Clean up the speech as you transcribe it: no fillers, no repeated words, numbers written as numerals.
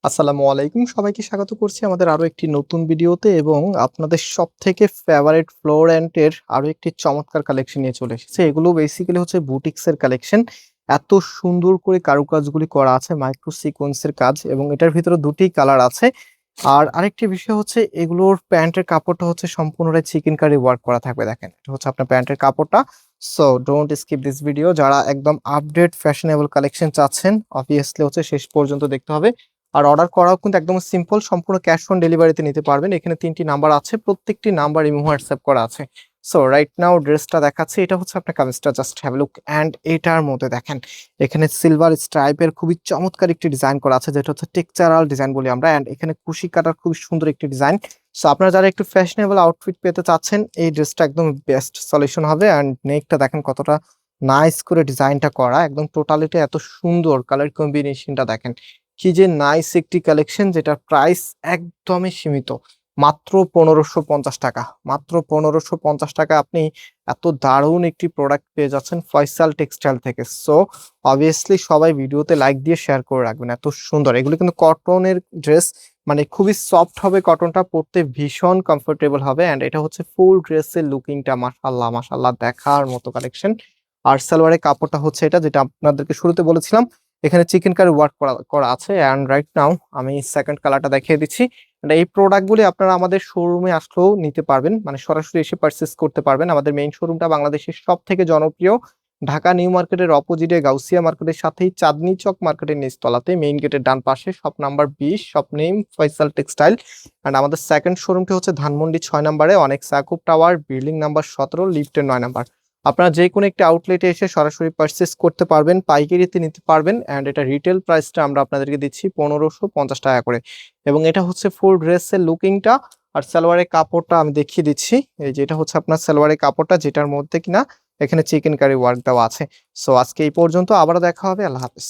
আসসালামু আলাইকুম। সবাইকে স্বাগত করছি আমাদের আরো একটি নতুন ভিডিওতে এবং আপনাদের সবথেকে ফেভারিট ফ্লোরেন্ট এর আরো একটি চমৎকার কালেকশন নিয়ে চলে এসেছি। এগুলো বেসিক্যালি হচ্ছে বুটিক্স এর কালেকশন। এত সুন্দর করে কারুকাজগুলি করা আছে, মাইক্রো সিকোয়েন্স এর কাজ এবং এটার ভিতরে দুটি কালার আছে। আর আরেকটি বিষয় হচ্ছে এগুলোর প্যান্টের কাপড়টা হচ্ছে সম্পূর্ণটাই চিকেন কারি ওয়ার্ক করা থাকবে। দেখেন, এটা হচ্ছে আপনার প্যান্টের কাপড়টা। So don't skip this video. যারা একদম আপডেট ফ্যাশনেবল কালেকশন চাচ্ছেন, অবভিয়াসলি হচ্ছে শেষ পর্যন্ত দেখতে হবে। আর অর্ডার করাও কিন্তু একদম সিম্পল, সম্পূর্ণ ক্যাশ অন ডেলিভারিতে নিতে পারবেন। এখানে ৩টি নাম্বার আছে, প্রত্যেকটি নাম্বার ইমো হোয়াটসঅ্যাপ করা আছে। সো রাইট নাও ড্রেসটা দেখাচ্ছি। এটা হচ্ছে আপনার কামিজটা, জাস্ট হ্যাভ লুক। অ্যান্ড এটার মধ্যে দেখেন, এখানে সিলভার স্ট্রাইপের খুবই চমৎকার একটি ডিজাইন করা আছে, যেটা হচ্ছে টেক্সচারাল ডিজাইন বলি আমরা। অ্যান্ড এখানে কুশি কাটার খুবই সুন্দর একটি ডিজাইন। সো আপনারা যারা একটু ফ্যাশনেবল আউটফিট পেতে চাচ্ছেন, এই ড্রেসটা একদম বেস্ট সলিউশন হবে। অ্যান্ড নেকটা দেখেন কতটা নাইস করে ডিজাইনটা করা, একদম টোটালিটি এত সুন্দর, কালার কম্বিনেশনটা দেখেন কি যে নাইস একটি কালেকশন, যেটার প্রাইস একদমই সীমিত, মাত্র ১৫৫০ টাকা। মাত্র ১৫৫০ টাকা আপনি এত দারুণ একটি প্রোডাক্ট পেয়ে যাচ্ছেন ফয়সাল টেক্সটাইল থেকে। সো অবভিয়াসলি সবাই ভিডিওতে লাইক দিয়ে শেয়ার করে রাখবেন। এত সুন্দর, এগুলো কিন্তু কটনের ড্রেস, মানে খুবই সফট হবে, কটনটা পরতে ভীষণ কমফোর্টেবল হবে। অ্যান্ড এটা হচ্ছে ফুল ড্রেসের লুকিংটা, মাশাআল্লাহ মাশাআল্লাহ দেখার মতো কালেকশন। আর সালোয়ারের কাপড়টা হচ্ছে এটা, যেটা আপনাদেরকে শুরুতে বলেছিলাম, এখানে চিকেন কারি ওয়ার্ক করা করা আছে। অ্যান্ড রাইট নাও আমি সেকেন্ড কালারটা দেখিয়ে দিচ্ছি। এই প্রোডাক্টগুলি আপনারা আমাদের শোরুমে আসলেও নিতে পারবেন, মানে সরাসরি এসে পারচেস করতে পারবেন। আমাদের মেইন শোরুমটা বাংলাদেশের সব থেকে জনপ্রিয় ঢাকা নিউ মার্কেটের অপোজিটে গাউসিয়া মার্কেটের সাথেই চাঁদনী চক মার্কেটের নিচতলাতে, মেইন গেটের ডান পাশে, shop number ২০, shop name Faisal textile. And আমাদের সেকেন্ড শোরুমটি হচ্ছে ধানমন্ডি ৬ নম্বরে, অনেক সাকুব টাওয়ার, বিল্ডিং নাম্বার ১৭, লিফটের ৯ নাম্বার। আপনারা যে কোনো একটি আউটলেটে এসে সরাসরি পারচেস করতে পারবেন, পাইকারিতে নিতে পারবেন। অ্যান্ড এটা রিটেল প্রাইসটা আমরা আপনাদেরকে দিচ্ছি ১৫৫০ টাকা করে। এবং এটা হচ্ছে ফুল ড্রেসের লুকিংটা। আর সালোয়ারের কাপড়টা আমি দেখিয়ে দিচ্ছি। এই যে এটা হচ্ছে আপনার সালোয়ারের কাপড়টা, যেটার মধ্যে কিনা এখানে চিকেন কারি ওয়ার্ক দেওয়া আছে। সো আজকে এই পর্যন্ত, আবারও দেখা হবে। আল্লাহ হাফেজ।